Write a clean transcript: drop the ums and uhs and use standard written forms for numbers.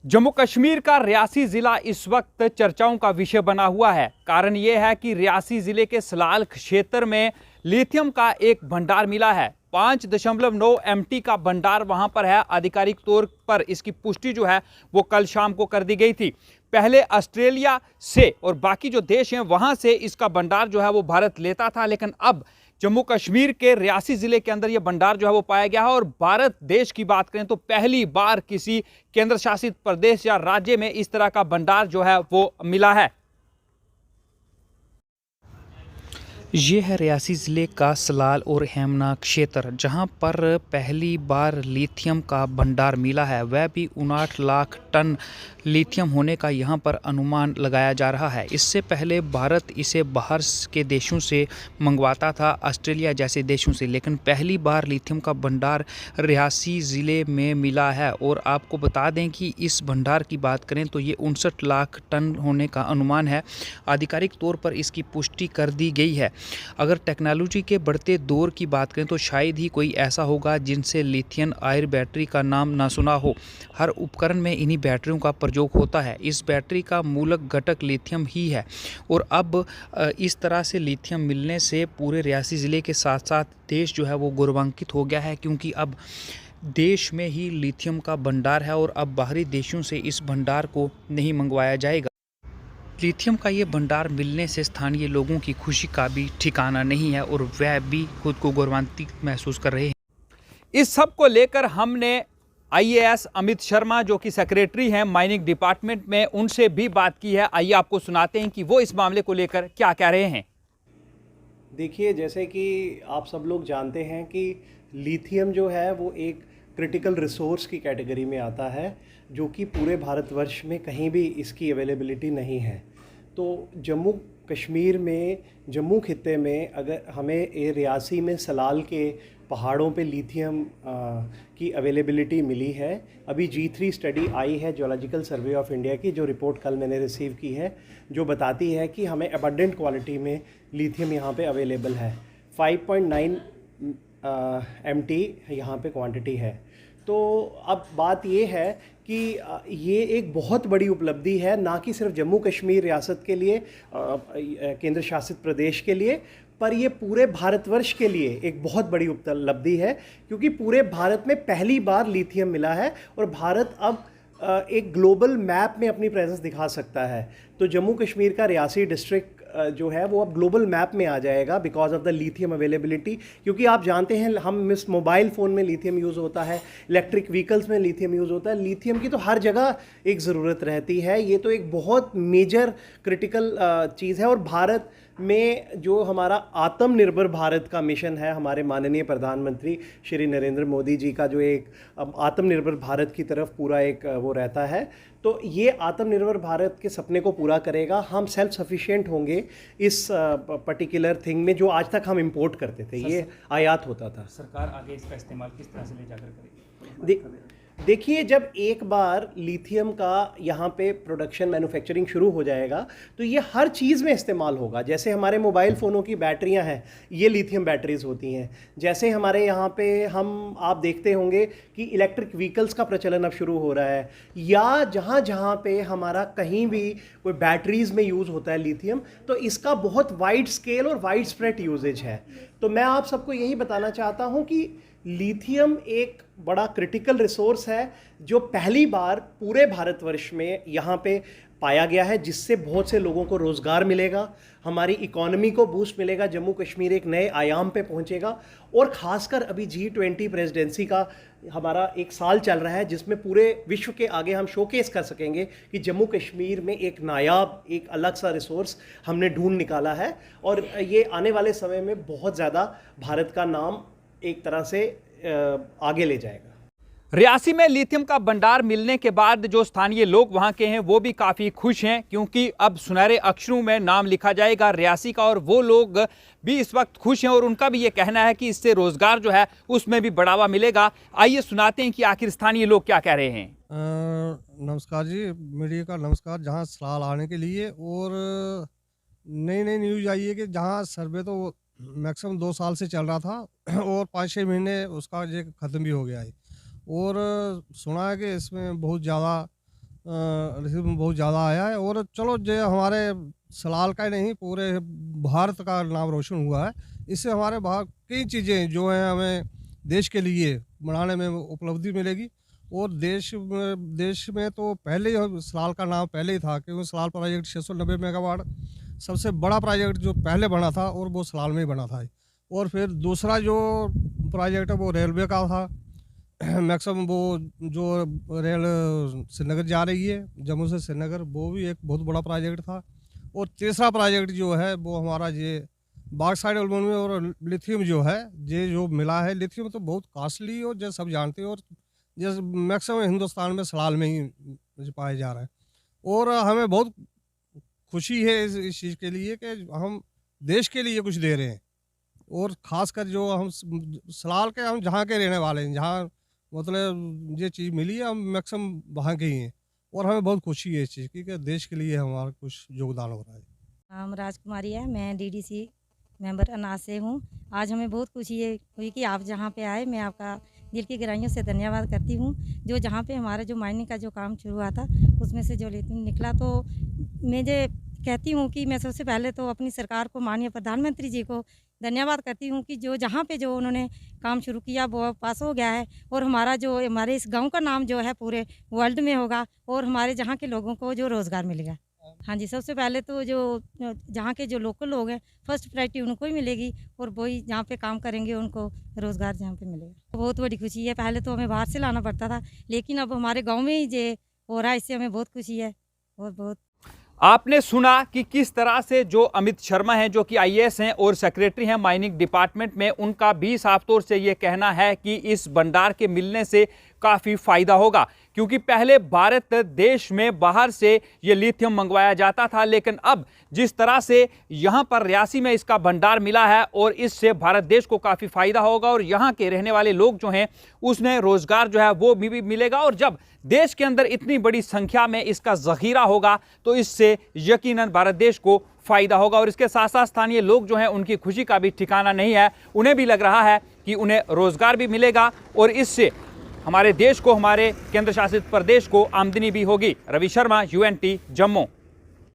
जम्मू कश्मीर का रियासी जिला इस वक्त चर्चाओं का विषय बना हुआ है। कारण यह है कि रियासी जिले के सलाल क्षेत्र में लिथियम का एक भंडार मिला है। 5.9 MT का भंडार वहां पर है। आधिकारिक तौर पर इसकी पुष्टि जो है वो कल शाम को कर दी गई थी। पहले ऑस्ट्रेलिया से और बाकी जो देश हैं वहां से इसका भंडार जो है वो भारत लेता था, लेकिन अब जम्मू कश्मीर के रियासी जिले के अंदर यह भंडार जो है वो पाया गया है। और भारत देश की बात करें तो पहली बार किसी केंद्र शासित प्रदेश या राज्य में इस तरह का भंडार जो है वो मिला है। ये है रियासी ज़िले का सलाल और हेमना क्षेत्र, जहां पर पहली बार लिथियम का भंडार मिला है। वह भी 59 लाख टन लिथियम होने का यहां पर अनुमान लगाया जा रहा है। इससे पहले भारत इसे बाहर के देशों से मंगवाता था, ऑस्ट्रेलिया जैसे देशों से, लेकिन पहली बार लिथियम का भंडार रियासी ज़िले में मिला है। और आपको बता दें कि इस भंडार की बात करें तो ये 59 लाख टन होने का अनुमान है। आधिकारिक तौर पर इसकी पुष्टि कर दी गई है। अगर टेक्नोलॉजी के बढ़ते दौर की बात करें तो शायद ही कोई ऐसा होगा जिनसे लिथियम आयन बैटरी का नाम ना सुना हो। हर उपकरण में इन्हीं बैटरियों का प्रयोग होता है। इस बैटरी का मूलक घटक लिथियम ही है। और अब इस तरह से लिथियम मिलने से पूरे रियासी ज़िले के साथ साथ देश जो है वो गौरवान्वित हो गया है, क्योंकि अब देश में ही लिथियम का भंडार है और अब बाहरी देशों से इस भंडार को नहीं मंगवाया जाएगा। लिथियम का ये भंडार मिलने से स्थानीय लोगों की खुशी का भी ठिकाना नहीं है और वह भी खुद को गौरवान्वित महसूस कर रहे हैं। इस सब को लेकर हमने IAS अमित शर्मा, जो कि सेक्रेटरी हैं माइनिंग डिपार्टमेंट में, उनसे भी बात की है। आइए आपको सुनाते हैं कि वो इस मामले को लेकर क्या कह रहे हैं। देखिए, जैसे कि आप सब लोग जानते हैं कि लिथियम जो है वो एक क्रिटिकल रिसोर्स की कैटेगरी में आता है, जो कि पूरे भारतवर्ष में कहीं भी इसकी अवेलेबिलिटी नहीं है। तो जम्मू कश्मीर में, जम्मू खित्ते में, अगर हमें रियासी में सलाल के पहाड़ों पे लिथियम की अवेलेबिलिटी मिली है। अभी G3 स्टडी आई है जियोलॉजिकल सर्वे ऑफ इंडिया की, जो रिपोर्ट कल मैंने रिसीव की है, जो बताती है कि हमें अबंडेंट क्वालिटी में लिथियम यहाँ पे अवेलेबल है। 5.9 MT यहाँ पे क्वांटिटी है। तो अब बात ये है कि ये एक बहुत बड़ी उपलब्धि है, ना कि सिर्फ जम्मू कश्मीर रियासत के लिए, केंद्र शासित प्रदेश के लिए, पर ये पूरे भारतवर्ष के लिए एक बहुत बड़ी उपलब्धि है, क्योंकि पूरे भारत में पहली बार लिथियम मिला है और भारत अब एक ग्लोबल मैप में अपनी प्रेजेंस दिखा सकता है। तो जम्मू कश्मीर का रियासी डिस्ट्रिक्ट जो है वो अब ग्लोबल मैप में आ जाएगा because of the lithium availability. क्योंकि आप जानते हैं, हम इस मोबाइल फ़ोन में लिथियम यूज़ होता है, इलेक्ट्रिक व्हीकल्स में लिथियम यूज़ होता है। लिथियम की तो हर जगह एक ज़रूरत रहती है। ये तो एक बहुत मेजर क्रिटिकल चीज़ है। और भारत में जो हमारा आत्मनिर्भर भारत का मिशन है, हमारे माननीय प्रधानमंत्री श्री नरेंद्र मोदी जी का जो एक आत्मनिर्भर भारत की तरफ पूरा एक वो रहता है, तो ये आत्मनिर्भर भारत के सपने को पूरा करेगा। हम सेल्फ सफिशिएंट होंगे इस पर्टिकुलर थिंग में, जो आज तक हम इंपोर्ट करते थे, ये आयात होता था। सरकार आगे इसका इस्तेमाल किस तरह से ले जाकर करेगी? देखिए, जब एक बार लिथियम का यहाँ पे प्रोडक्शन, मैन्युफैक्चरिंग शुरू हो जाएगा तो ये हर चीज़ में इस्तेमाल होगा। जैसे हमारे मोबाइल फ़ोनों की बैटरियाँ हैं, ये लिथियम बैटरीज होती हैं। जैसे हमारे यहाँ पे आप देखते होंगे कि इलेक्ट्रिक व्हीकल्स का प्रचलन अब शुरू हो रहा है, या जहाँ जहाँ पे हमारा कहीं भी कोई बैटरीज में यूज़ होता है लिथियम, तो इसका बहुत वाइड स्केल और वाइड स्प्रेड यूजेज है। तो मैं आप सबको यही बताना चाहता हूँ कि लिथियम एक बड़ा क्रिटिकल रिसोर्स है, जो पहली बार पूरे भारतवर्ष में यहाँ पे पाया गया है, जिससे बहुत से लोगों को रोज़गार मिलेगा, हमारी इकोनॉमी को बूस्ट मिलेगा, जम्मू कश्मीर एक नए आयाम पे पहुँचेगा। और ख़ासकर अभी G20 प्रेसिडेंसी का हमारा एक साल चल रहा है, जिसमें पूरे विश्व के आगे हम शोकेस कर सकेंगे कि जम्मू कश्मीर में एक नायाब, एक अलग सा रिसोर्स हमने ढूंढ निकाला है। और ये आने वाले समय में बहुत ज़्यादा भारत का नाम एक तरह से आगे ले जाएगा। रियासी में लिथियम का भंडार मिलने के बाद जो स्थानीय लोग वहां के हैं वो भी काफी खुश हैं, क्योंकि अब सुनहरे अक्षरों में नाम लिखा जाएगा रियासी का। और वो लोग भी इस वक्त खुश हैं और उनका भी ये कहना है कि इससे रोजगार जो है उसमें भी बढ़ावा मिलेगा। आइए सुनाते हैं कि आखिर स्थानीय लोग क्या कह रहे हैं। नमस्कार जी, मीडिया का नमस्कार। जहाँ सलाल आने के लिए, और नई नई न्यूज़ आई है कि जहाँ सर्वे तो मैक्सिमम 2 साल से चल रहा था और 5-6 महीने उसका ये ख़त्म भी हो गया है। और सुना है कि इसमें बहुत ज़्यादा लिथियम बहुत ज़्यादा आया है। और चलो जो हमारे सलाल का ही नहीं, पूरे भारत का नाम रोशन हुआ है। इससे हमारे बाहर कई चीज़ें जो हैं हमें देश के लिए बनाने में उपलब्धि मिलेगी। और देश में तो पहले ही सलाल का नाम पहले ही था, क्योंकि सलाल प्रोजेक्ट 690 मेगावाट सबसे बड़ा प्रोजेक्ट जो पहले बना था, और वो सलाल में ही बना था। और फिर दूसरा जो प्रोजेक्ट है वो रेलवे का था। मैक्सिमम वो जो रेल श्रीनगर जा रही है, जम्मू से श्रीनगर, वो भी एक बहुत बड़ा प्रोजेक्ट था। और तीसरा प्रोजेक्ट जो है वो हमारा ये बॉक्साइट एल्यूमीनियम और लिथियम जो है, ये जो मिला है। लिथियम तो बहुत कॉस्टली और जैसे सब जानते हैं, और जैसे मैक्सिमम हिंदुस्तान में सलाल में ही पाया जा रहा है। और हमें बहुत खुशी है इस चीज़ के लिए कि हम देश के लिए कुछ दे रहे हैं। और ख़ासकर जो हम सलाल के, हम जहाँ के रहने वाले हैं, जहाँ मतलब ये चीज़ मिली है, हम मैक्सिमम वहाँ के ही हैं। और हमें बहुत खुशी है इस चीज़ की कि देश के लिए हमारा कुछ योगदान हो रहा है। नाम राजकुमारी है, मैं डीडीसी मेंबर अनाज से हूँ। आज हमें बहुत खुशी हुई कि आप जहाँ पे आए। मैं आपका दिल की गहराइयों से धन्यवाद करती हूँ। जो जहाँ पे हमारा जो माइनिंग का जो काम शुरू हुआ था, उसमें से जो लिथियम निकला, तो मैं ये कहती हूँ कि मैं सबसे पहले तो अपनी सरकार को, माननीय प्रधानमंत्री जी को धन्यवाद करती हूँ कि जो जहाँ पे जो उन्होंने काम शुरू किया वो पास हो गया है। और हमारे इस गाँव का नाम जो है पूरे वर्ल्ड में होगा, और हमारे जहाँ के लोगों को जो रोज़गार मिलेगा। हाँ जी, सबसे पहले तो जो जहाँ के जो लोकल लोग हैं, फर्स्ट प्रायोरिटी उनको ही मिलेगी, और वही जहाँ पे काम करेंगे उनको रोज़गार जहाँ पे मिलेगा। तो बहुत बड़ी खुशी है। पहले तो हमें बाहर से लाना पड़ता था, लेकिन अब हमारे गांव में ही ये हो रहा है, इससे हमें बहुत खुशी है। और बहुत आपने सुना कि किस तरह से जो अमित शर्मा हैं, जो कि आईएएस हैं और सेक्रेटरी हैं माइनिंग डिपार्टमेंट में, उनका भी साफ तौर से ये कहना है कि इस भंडार के मिलने से काफ़ी फ़ायदा होगा। क्योंकि पहले भारत देश में बाहर से ये लिथियम मंगवाया जाता था, लेकिन अब जिस तरह से यहाँ पर रियासी में इसका भंडार मिला है, और इससे भारत देश को काफ़ी फ़ायदा होगा, और यहाँ के रहने वाले लोग जो हैं उसने रोज़गार जो है वो भी मिलेगा। और जब देश के अंदर इतनी बड़ी संख्या में इसका ज़ख़ीरा होगा, तो इससे यकीनन भारत देश को फ़ायदा होगा। और इसके साथ साथ स्थानीय लोग जो हैं उनकी खुशी का भी ठिकाना नहीं है। उन्हें भी लग रहा है कि उन्हें रोज़गार भी मिलेगा, और इससे हमारे देश को, हमारे केंद्र शासित प्रदेश को आमदनी भी होगी। रवि शर्मा, UNT, जम्मू।